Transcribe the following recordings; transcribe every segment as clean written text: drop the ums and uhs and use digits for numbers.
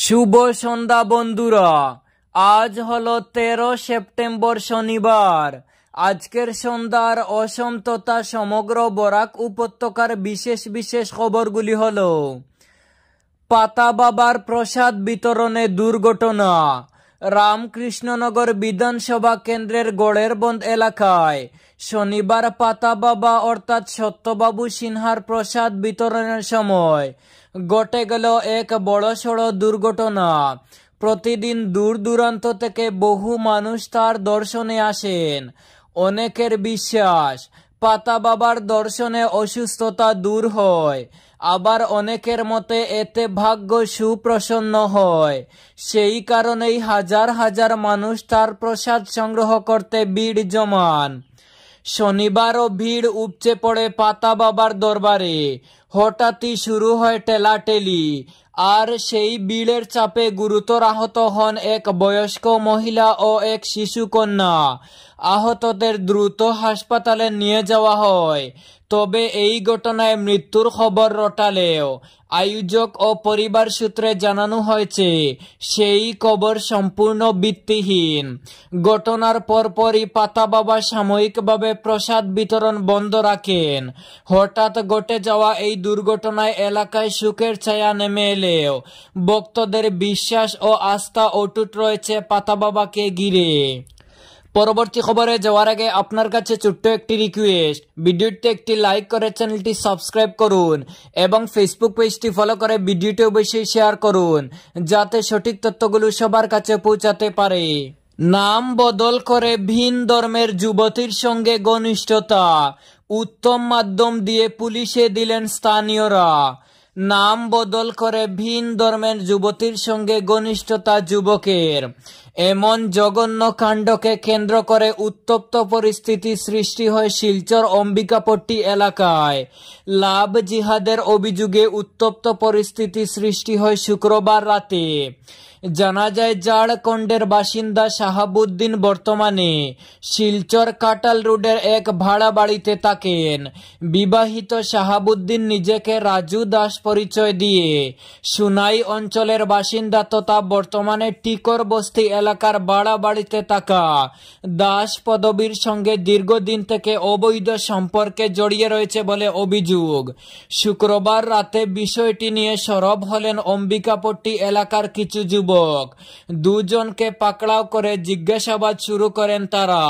শুভ সন্ধ্যা বন্ধুরা। আজ হলো 13 সেপ্টেম্বর শনিবার। আজকের সন্ধ্যার অসম তথা সমগ্র বরাক উপত্যকার বিশেষ বিশেষ খবরগুলি হলো: পাতা বাবার প্রসাদ বিতরণে দুর্ঘটনা। রামকৃষ্ণনগর বিধানসভা কেন্দ্রের গড়েরবন্দ এলাকায় শনিবার পাতা বাবা অর্থাৎ সত্যবাবু সিনহার প্রসাদ বিতরণের সময় ঘটে গেল এক বড়সড় দুর্ঘটনা। প্রতিদিন দূর দূরান্ত থেকে বহু মানুষ তার দর্শনে আসেন। অনেকের বিশ্বাস পাতা বাবার দর্শনে অসুস্থতা দূর হয়, আবার অনেকের মতে এতে ভাগ্য সুপ্রসন্ন হয়। সেই কারণেই হাজার হাজার মানুষ তার প্রসাদ সংগ্রহ করতে ভিড় জমান। শনিবারও ভিড় উপচে পড়ে পাতা বাবার দরবারে। হঠাৎই শুরু হয় ঠেলাঠেলি, আর সেই ভিড়ের চাপে গুরুতর আহত হন এক বয়স্ক মহিলা ও এক শিশু কন্যা। আহতদের দ্রুত হাসপাতালে নিয়ে যাওয়া হয়, তবে এই ঘটনায় মৃত্যুর খবর রটালেও আয়োজক ও পরিবার সূত্রে জানানো হয়েছে সেই খবর সম্পূর্ণ ভিত্তিহীন। ঘটনার পরপরই পাতা বাবা সাময়িকভাবে প্রসাদ বিতরণ বন্ধ রাখেন। হঠাৎ ঘটে যাওয়া এই দুর্ঘটনায় এলাকায় শোকের ছায়া নেমে এলেও ভক্তদের বিশ্বাস ও আস্থা অটুট রয়েছে পাতা বাবাকে ঘিরে। পরবর্তী খবরে যাওয়ার আগে আপনার কাছে ছোট্ট একটি রিকোয়েস্ট, ভিডিওতে একটি লাইক করে চ্যানেলটি সাবস্ক্রাইব করুন এবং ফেসবুক পেজটি ফলো করে ভিডিওটি অবশ্যই শেয়ার করুন, যাতে সঠিক তথ্যগুলো সবার কাছে পৌঁছাতে পারে। নাম বদল করে ভিন ধর্মের যুবতীর সঙ্গে ঘনিষ্ঠতা, উত্তম মাধ্যম দিয়ে পুলিশে দিলেন স্থানীয়রা। নাম বদল করে ভিন ধর্মের যুবতীর সঙ্গে ঘনিষ্ঠতা যুবকের, এমন জঘন্য কাণ্ডকে কেন্দ্র করে উত্তপ্ত পরিস্থিতি সৃষ্টি হয় শিলচর অম্বিকাপট্টি এলাকায়। লাভ জিহাদের অভিযোগে উত্তপ্ত পরিস্থিতি সৃষ্টি হয় শুক্রবার রাতে। জানা যায় ঝাড়খণ্ডের বাসিন্দা শাহাবুদ্দিন বর্তমানে শিলচর কাটাল রোডের এক ভাড়া বাড়িতে থাকেন। বিবাহিত শাহাবুদ্দিন নিজেকে রাজু দাস পরিচয় দিয়ে সুনাই অঞ্চলের বাসিন্দা তথা বর্তমানে টিকর বস্তি এলাকার ভাড়া বাড়িতে থাকা দাস পদবীর সঙ্গে দীর্ঘদিন থেকে অবৈধ সম্পর্কে জড়িয়ে রয়েছে বলে অভিযোগ। শুক্রবার রাতে বিষয়টি নিয়ে সরব হলেন অম্বিকাপট্টি এলাকার কিছু যুবক। দুজনকে পাকড়াও করে জিজ্ঞাসাবাদ শুরু করেন তারা।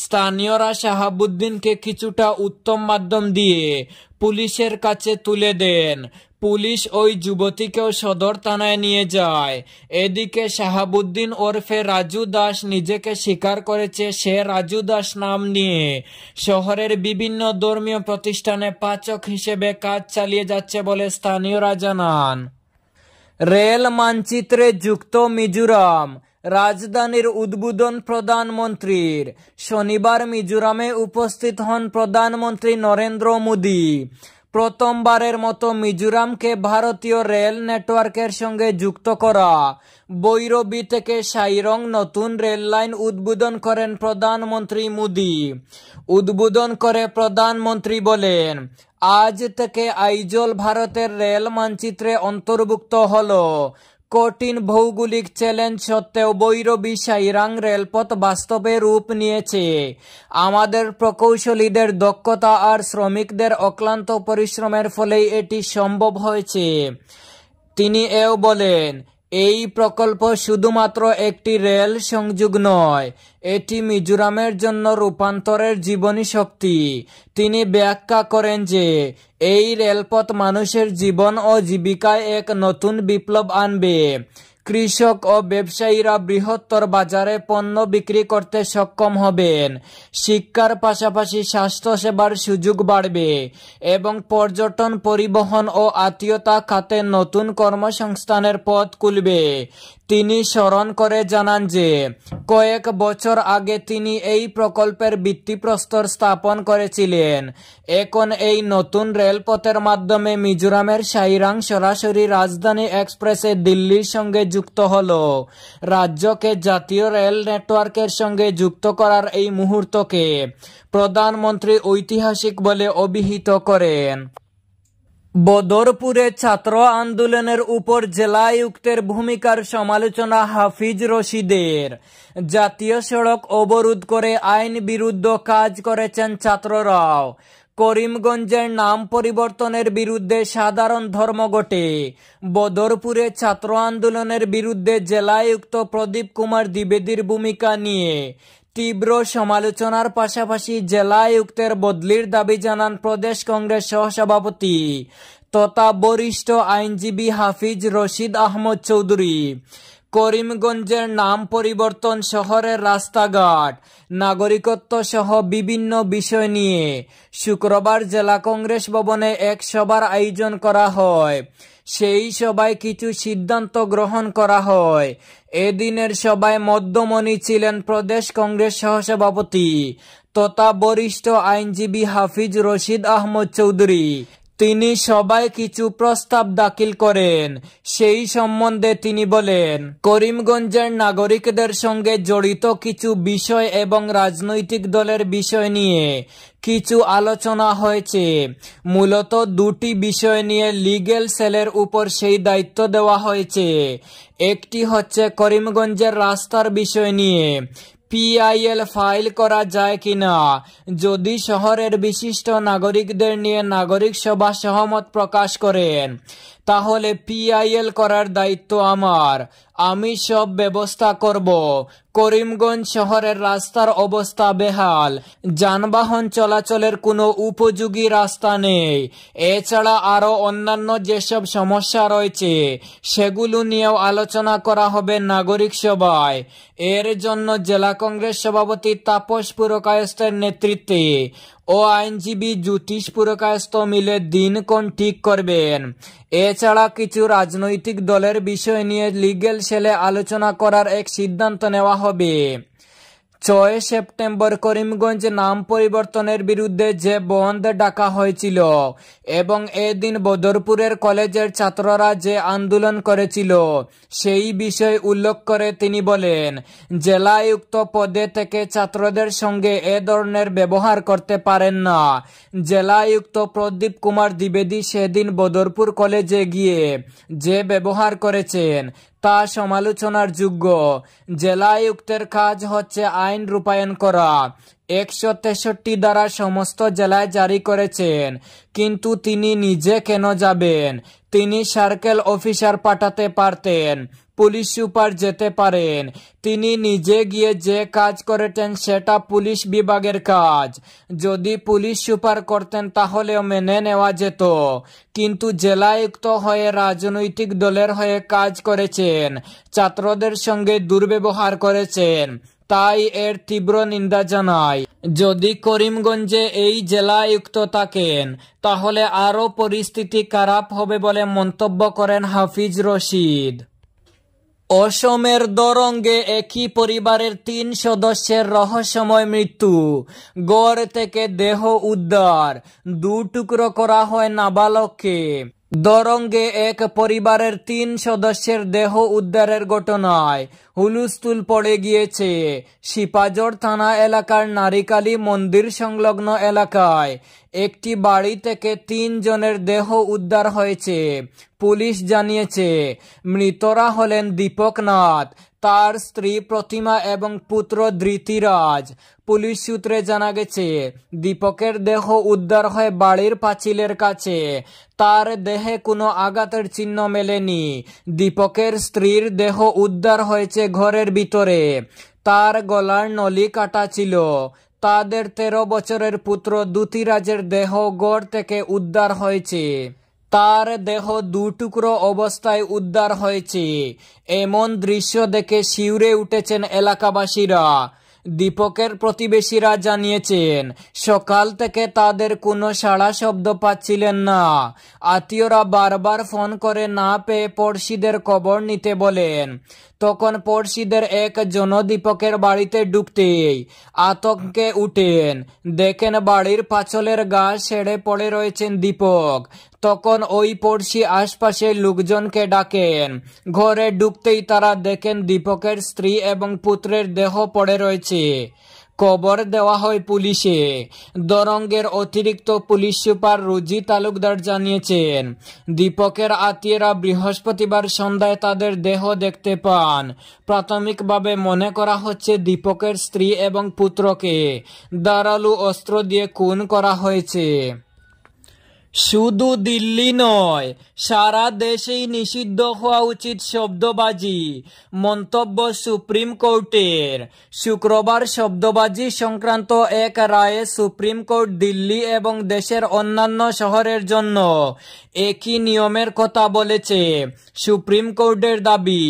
স্থানীয়রা শাহাবুদ্দিনকে কিছুটা উত্তম মাধ্যম দিয়ে পুলিশের কাছে তুলে দেন। পুলিশ ওই যুবতীকেও সদর থানায় নিয়ে যায়। এদিকে শাহাবুদ্দিন ওরফে রাজু দাস নিজেকে স্বীকার করেছে সে রাজু দাস নাম নিয়ে শহরের বিভিন্ন ধর্মীয় প্রতিষ্ঠানে পাচক হিসেবে কাজ চালিয়ে যাচ্ছে বলে স্থানীয়রা জানান। রেল মানচিত্রে যুক্ত মিজোরাম, রাজধানীর উদ্বোধন প্রধানমন্ত্রীর। শনিবার মিজোরামে উপস্থিত হন প্রধানমন্ত্রী নরেন্দ্র মোদী। প্রথমবারের মতো মিজোরামকে ভারতীয় রেল নেটওয়ার্কের সঙ্গে যুক্ত করা বৈরবী থেকে সাইরং নতুন রেল লাইন উদ্বোধন করেন প্রধানমন্ত্রী মোদী। উদ্বোধন করে প্রধানমন্ত্রী বলেন, আজ থেকে আইজল ভারতের রেল মানচিত্রে অন্তর্ভুক্ত হলো। কঠিন ভৌগোলিক চ্যালেঞ্জ সত্ত্বেও বৈরবী সাইরাং রেলপথ বাস্তবে রূপ নিয়েছে। আমাদের প্রকৌশলীদের দক্ষতা আর শ্রমিকদের অক্লান্ত পরিশ্রমের ফলেই এটি সম্ভব হয়েছে। তিনি এও বলেন, এই প্রকল্প শুধুমাত্র একটি রেল সংযোগ নয়, এটি মিজোরামের জন্য রূপান্তরের জীবনী শক্তি। তিনি ব্যাখ্যা করেন যে এই রেলপথ মানুষের জীবন ও জীবিকায় এক নতুন বিপ্লব আনবে। কৃষক ও ব্যবসায়ীরা বৃহত্তর বাজারে পণ্য বিক্রি করতে সক্ষম হবেন। শিক্ষার পাশাপাশি স্বাস্থ্যসেবার সুযোগ বাড়বে এবং পর্যটন, পরিবহন ও আত্মীয়তা খাতে নতুন কর্মসংস্থানের পথ খুলবে। তিনি স্মরণ করে জানান যে কয়েক বছর আগে তিনি এই প্রকল্পের ভিত্তিপ্রস্তর স্থাপন করেছিলেন। এখন এই নতুন রেলপথের মাধ্যমে মিজোরামের সাইরাং সরাসরি রাজধানী এক্সপ্রেসে দিল্লির সঙ্গে যুক্ত হলো। রাজ্যকে জাতীয় রেল নেটওয়ার্কের সঙ্গে যুক্ত করার এই মুহূর্তকে প্রধানমন্ত্রী ঐতিহাসিক বলে অভিহিত করেন। বদরপুরে ছাত্র আন্দোলনের উপর জেলা আয়ুক্তের ভূমিকার সমালোচনা হাফিজ রশিদের। জাতীয় সড়ক অবরোধ করে আইন বিরুদ্ধ কাজ করেছেন ছাত্ররাও। করিমগঞ্জের নাম পরিবর্তনের বিরুদ্ধে সাধারণ ধর্মঘটে। বদরপুরে ছাত্র আন্দোলনের বিরুদ্ধে জেলা আয়ুক্ত প্রদীপ কুমার দ্বিবেদীর ভূমিকা নিয়ে তীব্র সমালোচনার পাশাপাশি জেলা আয়ুক্তের বদলির দাবি জানান প্রদেশ কংগ্রেস সহসভাপতি তথা বরিষ্ঠ আইনজীবী হাফিজ রশিদ আহমদ চৌধুরী। করিমগঞ্জের নাম পরিবর্তন, শহরের রাস্তাঘাট, নাগরিকত্ব সহ বিভিন্ন বিষয় নিয়ে শুক্রবার জেলা কংগ্রেস ভবনে এক সভার আয়োজন করা হয়। সেই সভায় কিছু সিদ্ধান্ত গ্রহণ করা হয়। এদিনের সভায় মধ্যমণি ছিলেন প্রদেশ কংগ্রেস সহসভাপতি তথা বরিষ্ঠ আইনজীবী হাফিজ রশিদ আহমদ চৌধুরী। তিনি সবাই কিছু প্রস্তাব দাখিল করেন। সেই সম্বন্ধে তিনি বলেন, করিমগঞ্জের নাগরিকদের সঙ্গে জড়িত কিছু বিষয় এবং রাজনৈতিক দলের বিষয় নিয়ে কিছু আলোচনা হয়েছে। মূলত দুটি বিষয় নিয়ে লিগ্যাল সেলের উপর সেই দায়িত্ব দেওয়া হয়েছে। একটি হচ্ছে করিমগঞ্জের রাস্তার বিষয় নিয়ে PIL ফাইল করা যায় কিনা। যদি শহরের বিশিষ্ট নাগরিকদের নিয়ে নাগরিক সভা সহমত প্রকাশ করেন তাহলে PIL করার দায়িত্ব আমার। আমি সব ব্যবস্থা করব। করিমগঞ্জ শহরের রাস্তার অবস্থা বেহাল, যানবাহন চলাচলের কোনো উপযোগী রাস্তা নেই। এছাড়া আরও অন্যান্য যেসব সমস্যা রয়েছে সেগুলো নিয়েও আলোচনা করা হবে নাগরিক সভায়। এর জন্য জেলা কংগ্রেস সভাপতি তাপস পুরকায়স্থের নেতৃত্বে ও আইনজীবী জ্যোতিষ পুরকায়স্থ মিলে দিনক্ষণ ঠিক করবেন। এছাড়া কিছু রাজনৈতিক দলের বিষয় নিয়ে লিগ্যাল সেলে আলোচনা করার এক সিদ্ধান্ত নেওয়া হবে। 6 সেপ্টেম্বর করিমগঞ্জ নাম পরিবর্তনের বিরুদ্ধে যে বন্ধ ডাকা হয়েছিল এবং এদিন বদরপুরের কলেজের ছাত্ররা যে আন্দোলন করেছিল সেই বিষয় উল্লেখ করে তিনি বলেন, জেলা আয়ুক্ত পদে থেকে ছাত্রদের সঙ্গে এ ধরনের ব্যবহার করতে পারেন না। জেলা আয়ুক্ত প্রদীপ কুমার দ্বিবেদী সেদিন বদরপুর কলেজে গিয়ে যে ব্যবহার করেছেন তা সমালোচনার যোগ্য। জেলা আয়ুক্তের কাজ হচ্ছে আইন রূপায়ণ করা। 163 ধারা সমস্ত জেলায় জারি করেছেন, কিন্তু তিনি নিজে কেন যাবেন? তিনি সার্কেল অফিসার পাঠাতে পারতেন, পুলিশ সুপার যেতে পারেন। তিনি নিজে গিয়ে যে কাজ করেছেন সেটা পুলিশ বিভাগের কাজ। যদি পুলিশ সুপার করতেন তাহলেও মেনে নেওয়া যেত, কিন্তু জেলা আয়ুক্ত হয়ে রাজনৈতিক দলের হয়ে কাজ করেছেন, ছাত্রদের সঙ্গে দুর্ব্যবহার করেছেন, তাই এর তীব্র নিন্দা জানাই। যদি করিমগঞ্জে এই জেলা আয়ুক্ত থাকেন তাহলে আরও পরিস্থিতি খারাপ হবে বলে মন্তব্য করেন হাফিজ রশিদ। অসমের দরঙ্গে একই পরিবারের 3 সদস্যের রহস্যময় মৃত্যু। গড় থেকে দেহ উদ্ধার, 2 টুকরো করা হয় নাবালককে। দরঙ্গে এক পরিবারের 3 সদস্যের দেহ উদ্ধারের ঘটনায় হুলস্থুল পড়ে গিয়েছে। শিপাজড় থানা এলাকার নারিকালী মন্দির সংলগ্ন এলাকায় একটি বাড়ি থেকে 3 জনের দেহ উদ্ধার হয়েছে। পুলিশ জানিয়েছে মৃতরা হলেন দীপক নাথ, তার স্ত্রী প্রতিমা এবং পুত্র ধৃতিরাজ। পুলিশ সূত্রে জানা গেছে দীপকের দেহ উদ্ধার হয় বাড়ির পাঁচিলের কাছে। তার দেহে কোনো আঘাতের চিহ্ন মেলেনি। দীপকের স্ত্রীর দেহ উদ্ধার হয়েছে ঘরের ভিতরে। তার গলার নলি কাটা ছিল। তাদের 13 বছরের পুত্র ধৃতিরাজের দেহ গড় থেকে উদ্ধার হয়েছে। তার দেহ 2 টুকরো অবস্থায় উদ্ধার হয়েছে। এমন দৃশ্য দেখে শিউরে উঠেছেন এলাকাবাসীরা। দীপকের প্রতিবেশীরা জানিয়েছেন সকাল থেকে তাদের কোনো সাড়া শব্দ পাচ্ছিলেন না। আত্মীয়রা বারবার ফোন করে না পেয়ে পড়শিদের খবর নিতে বলেন। তখন পড়শিদের একজন দীপকের বাড়িতে ঢুকতেই আতঙ্কে উঠেন। দেখেন বাড়ির পাঁচলের গা ছেড়ে পড়ে রয়েছেন দীপক। তখন ওই পড়শি আশপাশের লোকজনকে ডাকেন। ঘরে ঢুকতেই তারা দেখেন দীপকের স্ত্রী এবং পুত্রের দেহ পড়ে রয়েছে। খবর দেওয়া হয় পুলিশে। দরঙ্গের অতিরিক্ত পুলিশ সুপার রুজি তালুকদার জানিয়েছেন, দীপকের আত্মীয়রা বৃহস্পতিবার সন্ধ্যায় তাদের দেহ দেখতে পান। প্রাথমিকভাবে মনে করা হচ্ছে দীপকের স্ত্রী এবং পুত্রকে ধারালো অস্ত্র দিয়ে খুন করা হয়েছে। শুধু দিল্লি নয়, সারা দেশেই নিষিদ্ধ হওয়া উচিত শব্দবাজি, মন্তব্য সুপ্রিম কোর্টের। শুক্রবার শব্দবাজি সংক্রান্ত এক রায়ে সুপ্রিম কোর্ট দিল্লি এবং দেশের অন্যান্য শহরের জন্য একই নিয়মের কথা বলেছে। সুপ্রিম কোর্টের দাবি,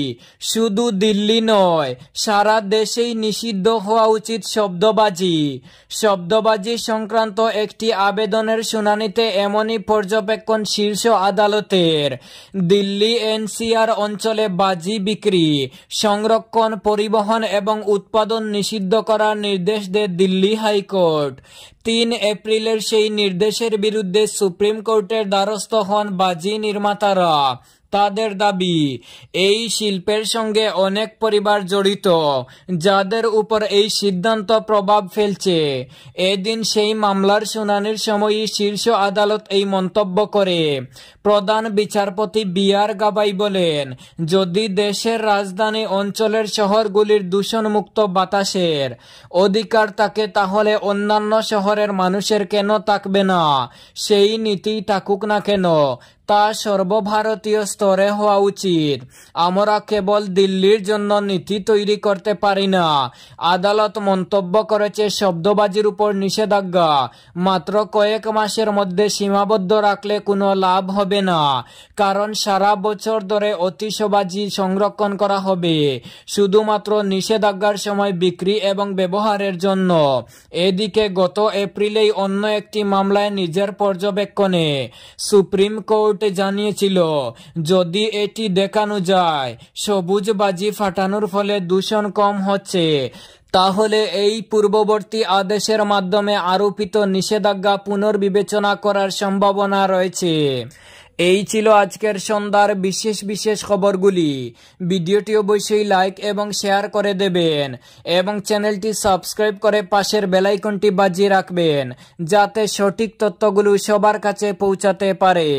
শুধু দিল্লি নয়, সারা দেশেই নিষিদ্ধ হওয়া উচিত শব্দবাজি। শব্দবাজি সংক্রান্ত একটি আবেদনের শুনানিতে এমনই পর্যবেক্ষণ শীর্ষ আদালতের। দিল্লি এনসিআর অঞ্চলে বাজি বিক্রি, সংরক্ষণ, পরিবহন এবং উৎপাদন নিষিদ্ধ করার নির্দেশ দেয় দিল্লি হাইকোর্ট। 3 এপ্রিলের সেই নির্দেশের বিরুদ্ধে সুপ্রিম কোর্টের দ্বারস্থ হন বাজি নির্মাতারা। তাদের দাবি, এই শিল্পের সঙ্গে অনেক পরিবার জড়িত, যাদের উপর এই সিদ্ধান্ত প্রভাব ফেলছে। এদিন সেই মামলার শুনানির সময়ই শীর্ষ আদালত এই মন্তব্য করে। প্রধান বিচারপতি বি.আর. গাভাই বলেন, যদি দেশের রাজধানী অঞ্চলের শহরগুলির দূষণমুক্ত বাতাসের অধিকার থাকে, তাহলে অন্যান্য শহরের মানুষের কেন থাকবে না? সেই নীতি থাকুক না কেন, তা সর্বভারতীয় স্তরে হওয়া উচিত। আমরা কেবল দিল্লির জন্য নীতি তৈরি করতে পারি না। আদালত মন্তব্য করেছে, শব্দবাজির উপর নিষেধাজ্ঞা মাত্র কয়েক মাসের মধ্যে সীমাবদ্ধ রাখলে কোনো লাভ হবে না, কারণ সারা বছর ধরে অতিশবাজি সংরক্ষণ করা হবে শুধুমাত্র নিষেধাজ্ঞার সময় বিক্রি এবং ব্যবহারের জন্য। এদিকে গত এপ্রিলেই অন্য একটি মামলায় নিজের পর্যবেক্ষণে সুপ্রিম কোর্ট জানিয়েছিল, যদি এটি দেখানো যায় সবুজ বাজি ফাটানোর ফলে দূষণ কম হচ্ছে, তাহলে এই পূর্ববর্তী আদেশের মাধ্যমে আরোপিত নিষেধাজ্ঞা পুনর্বিবেচনা করার সম্ভাবনা রয়েছে। এই ছিল আজকের সন্ধ্যার বিশেষ বিশেষ খবরগুলি। ভিডিওটি অবশ্যই লাইক এবং শেয়ার করে দেবেন এবং চ্যানেলটি সাবস্ক্রাইব করে পাশের বেল আইকনটি বাজিয়ে রাখবেন, যাতে সঠিক তথ্যগুলো সবার কাছে পৌঁছাতে পারে।